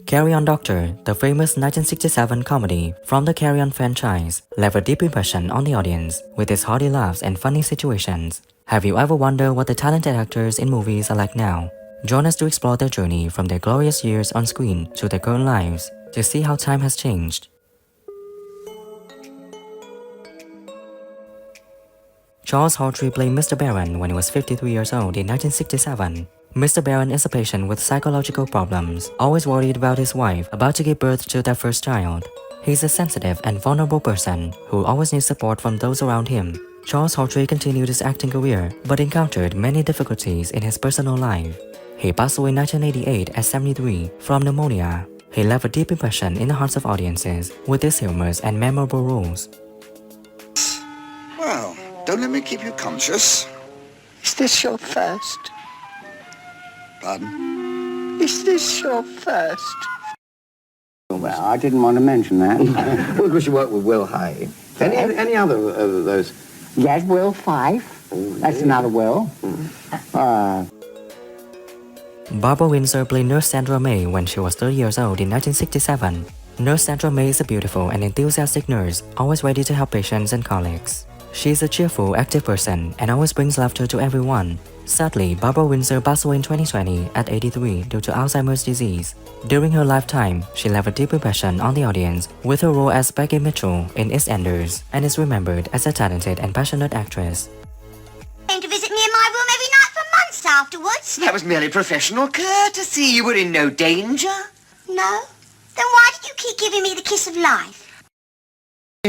Carry On Doctor, the famous 1967 comedy from the Carry On franchise, left a deep impression on the audience with its hearty laughs and funny situations. Have you ever wondered what the talented actors in movies are like now? Join us to explore their journey from their glorious years on screen to their current lives to see how time has changed. Charles Hawtrey played Mr. Barron when he was 53 years old in 1967. Mr. Barron is a patient with psychological problems, always worried about his wife about to give birth to their first child. He's a sensitive and vulnerable person who always needs support from those around him. Charles Hawtrey continued his acting career but encountered many difficulties in his personal life. He passed away in 1988 at 73 from pneumonia. He left a deep impression in the hearts of audiences with his humorous and memorable roles. Well, don't let me keep you conscious. Is this your first? Pardon? Is this your first? Well, I didn't want to mention that. Well, because you work with Will Hay. Any other of those? Yes, Will Fife. That's another Will. Barbara Windsor played Nurse Sandra May when she was 30 years old in 1967. Nurse Sandra May is a beautiful and enthusiastic nurse, always ready to help patients and colleagues. She is a cheerful, active person and always brings laughter to everyone. Sadly, Barbara Windsor passed away in 2020 at 83 due to Alzheimer's disease. During her lifetime, she left a deep impression on the audience with her role as Becky Mitchell in EastEnders and is remembered as a talented and passionate actress. Came to visit me in my room every night for months afterwards. That was merely professional courtesy. You were in no danger. No? Then why did you keep giving me the kiss of life?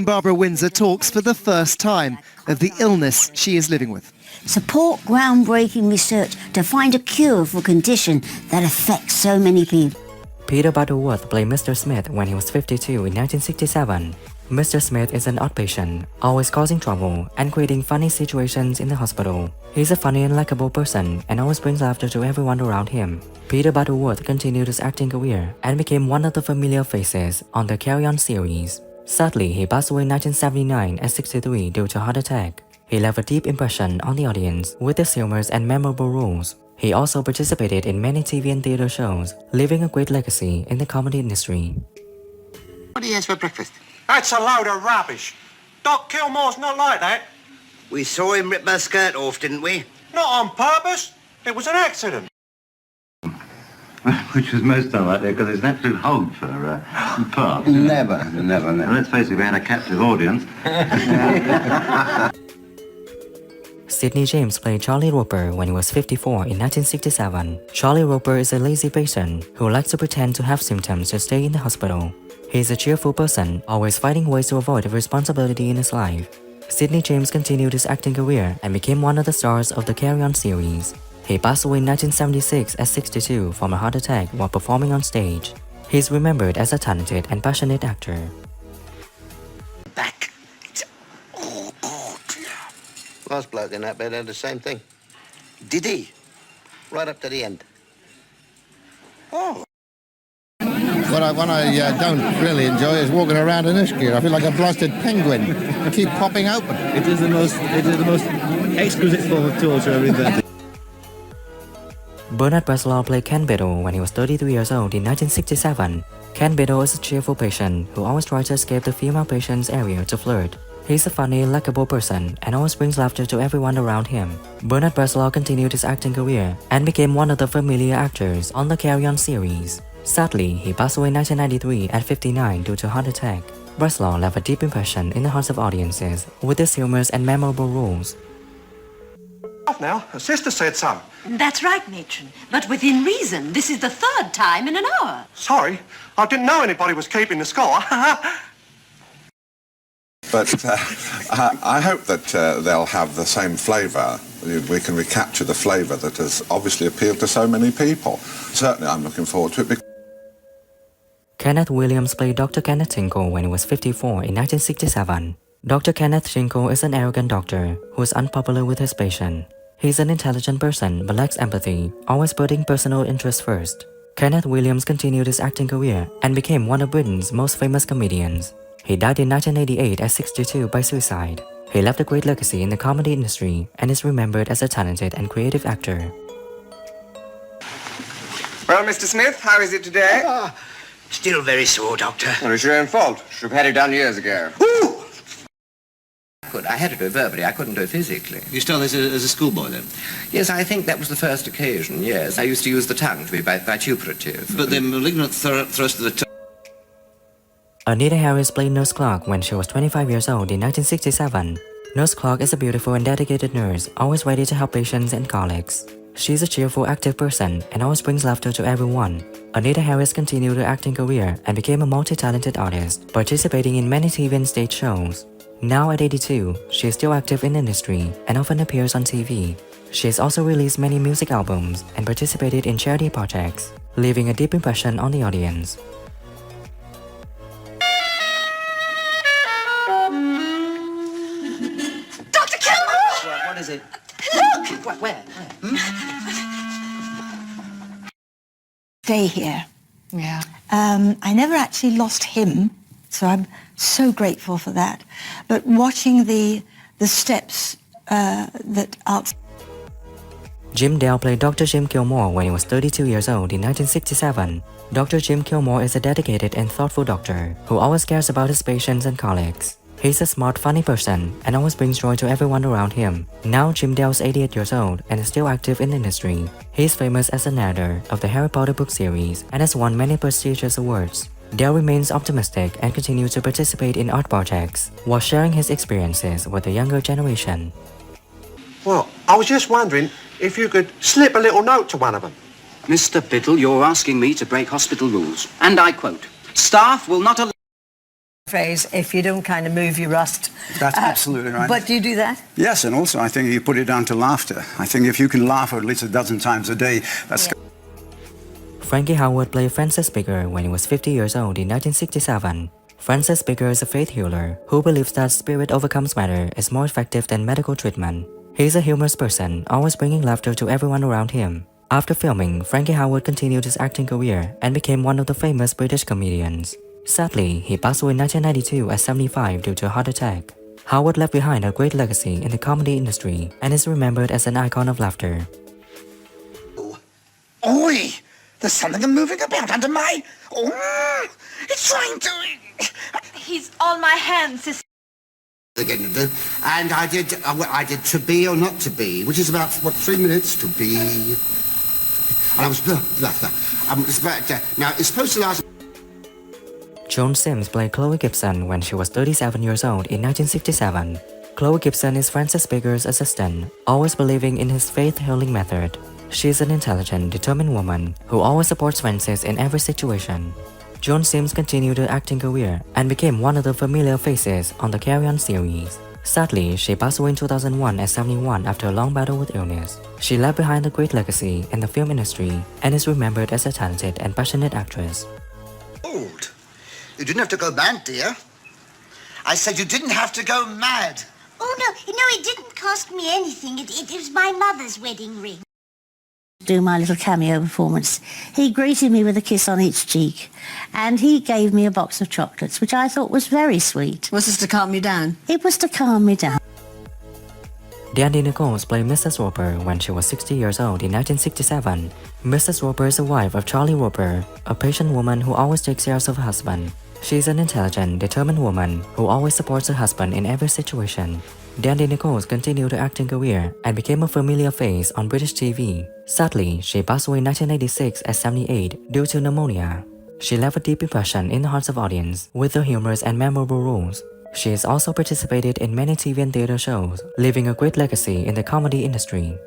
Barbara Windsor talks for the first time of the illness she is living with. Support groundbreaking research to find a cure for a condition that affects so many people. Peter Butterworth played Mr. Smith when he was 52 in 1967. Mr. Smith is an outpatient, always causing trouble and creating funny situations in the hospital. He's a funny and likable person and always brings laughter to everyone around him. Peter Butterworth continued his acting career and became one of the familiar faces on the Carry On series. Sadly, he passed away in 1979 at 63 due to a heart attack. He left a deep impression on the audience with his humorous and memorable roles. He also participated in many TV and theater shows, leaving a great legacy in the comedy industry. What do you have for breakfast? That's a load of rubbish. Doc Kilmore's not like that. We saw him rip my skirt off, didn't we? Not on purpose. It was an accident. Which was most unlikely because it's an absolute hog for parts. Never. Well, let's face it, we had a captive audience. Sidney James played Charlie Roper when he was 54 in 1967. Charlie Roper is a lazy patient who likes to pretend to have symptoms to stay in the hospital. He is a cheerful person, always finding ways to avoid responsibility in his life. Sidney James continued his acting career and became one of the stars of the Carry On series. He passed away in 1976 at 62 from a heart attack while performing on stage. He is remembered as a talented and passionate actor. Back. Oh, dear. Last bloke in that bed had the same thing. Did he? Right up to the end. Oh. What I don't really enjoy is walking around in this gear. I feel like a blasted penguin. I keep popping open. It is the most exquisite form of torture ever invented. Bernard Bresslaw played Ken Biddle when he was 33 years old in 1967. Ken Biddle is a cheerful patient who always tries to escape the female patient's area to flirt. He's a funny, likable person and always brings laughter to everyone around him. Bernard Bresslaw continued his acting career and became one of the familiar actors on the Carry On series. Sadly, he passed away in 1993 at 59 due to a heart attack. Bresslaw left a deep impression in the hearts of audiences with his humorous and memorable roles. Now, her sister said some. That's right, matron. But within reason, this is the third time in an hour. Sorry, I didn't know anybody was keeping the score. But I hope that they'll have the same flavour. We can recapture the flavour that has obviously appealed to so many people. Certainly, I'm looking forward to it. Kenneth Williams played Dr. Kenneth Tinkle when he was 54 in 1967. Dr. Kenneth Tinkle is an arrogant doctor who is unpopular with his patient. He's an intelligent person but lacks empathy, always putting personal interests first. Kenneth Williams continued his acting career and became one of Britain's most famous comedians. He died in 1988 at 62 by suicide. He left a great legacy in the comedy industry and is remembered as a talented and creative actor. Well, Mr. Smith, how is it today? Still very sore, Doctor. Well, it's your own fault. Should have had it done years ago. Ooh! I had to do it verbally. I couldn't do it physically. You started as a schoolboy then? Yes, I think that was the first occasion, yes. I used to use the tongue to be vituperative. But the malignant thrust of the tongue... Anita Harris played Nurse Clark when she was 25 years old in 1967. Nurse Clark is a beautiful and dedicated nurse, always ready to help patients and colleagues. She's a cheerful, active person and always brings laughter to everyone. Anita Harris continued her acting career and became a multi-talented artist, participating in many TV and stage shows. Now at 82, she is still active in the industry and often appears on TV. She has also released many music albums and participated in charity projects, leaving a deep impression on the audience. Dr. Kilmore! What is it? Look! Where? Stay here. Yeah. I never actually lost him, so I'm so grateful for that. But watching the steps that are... Jim Dale played Dr. Jim Kilmore when he was 32 years old in 1967. Dr. Jim Kilmore is a dedicated and thoughtful doctor who always cares about his patients and colleagues. He's a smart, funny person and always brings joy to everyone around him. Now Jim Dale is 88 years old and is still active in the industry. He is famous as a narrator of the Harry Potter book series and has won many prestigious awards. Dale remains optimistic and continues to participate in art projects while sharing his experiences with the younger generation. Well, I was just wondering if you could slip a little note to one of them. Mr. Biddle, you're asking me to break hospital rules. And I quote, staff will not allow... Phrase, if you don't kind of move, you rust. That's absolutely right. But do you do that? Yes, and also I think you put it down to laughter. I think if you can laugh at least a dozen times a day, that's... Yeah. Frankie Howard played Francis Baker when he was 50 years old in 1967. Francis Baker is a faith healer who believes that spirit overcomes matter is more effective than medical treatment. He's a humorous person, always bringing laughter to everyone around him. After filming, Frankie Howard continued his acting career and became one of the famous British comedians. Sadly, he passed away in 1992 at 75 due to a heart attack. Howard left behind a great legacy in the comedy industry and is remembered as an icon of laughter. Oi! There's something moving about under my... Oh, it's trying to... He's on my hand, sister. And I did to be or not to be, which is about, 3 minutes to be. And I was... now, it's supposed to last... Joan Sims played Chloe Gibson when she was 37 years old in 1967. Chloe Gibson is Francis Baker's assistant, always believing in his faith-healing method. She is an intelligent, determined woman who always supports Francis in every situation. Joan Sims continued her acting career and became one of the familiar faces on the Carry On series. Sadly, she passed away in 2001 at 71 after a long battle with illness. She left behind a great legacy in the film industry and is remembered as a talented and passionate actress. Old. You didn't have to go mad, dear. I said you didn't have to go mad. Oh, no, it didn't cost me anything. It was my mother's wedding ring. Do my little cameo performance. He greeted me with a kiss on each cheek and he gave me a box of chocolates, which I thought was very sweet. Was this to calm you down? It was to calm me down. Dandy Nichols played Mrs. Roper when she was 60 years old in 1967. Mrs. Roper is the wife of Charlie Roper, a patient woman who always takes care of her husband. She is an intelligent, determined woman who always supports her husband in every situation. Dandy Nichols continued her acting career and became a familiar face on British TV. Sadly, she passed away in 1996 at 78 due to pneumonia. She left a deep impression in the hearts of audience with her humorous and memorable roles. She has also participated in many TV and theater shows, leaving a great legacy in the comedy industry.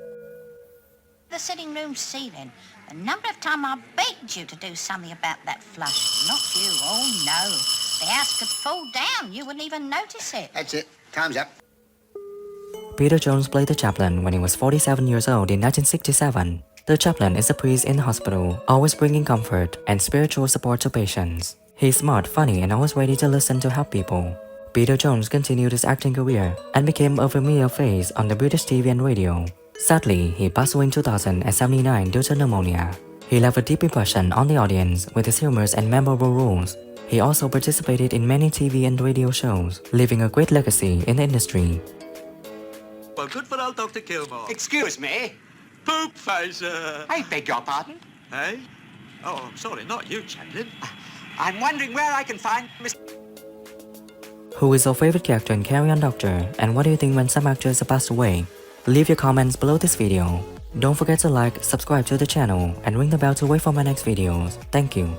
The sitting room ceiling. A number of times I begged you to do something about that flush. Not you, oh no. The house could fall down. You wouldn't even notice it. That's it. Time's up. Peter Jones played the chaplain when he was 47 years old in 1967. The chaplain is a priest in the hospital, always bringing comfort and spiritual support to patients. He's smart, funny, and always ready to listen to help people. Peter Jones continued his acting career and became a familiar face on the British TV and radio. Sadly, he passed away in 2000 at 79 due to pneumonia. He left a deep impression on the audience with his humorous and memorable roles. He also participated in many TV and radio shows, leaving a great legacy in the industry. Well, good for old Dr. Kilmore. Excuse me. Poop face. I beg your pardon? Hey? Oh, I'm sorry, not you, Chaplain. I'm wondering where I can find Mr. Who is your favorite character in Carry On Doctor, and what do you think when some actors have passed away? Leave your comments below this video. Don't forget to like, subscribe to the channel, and ring the bell to wait for my next videos. Thank you.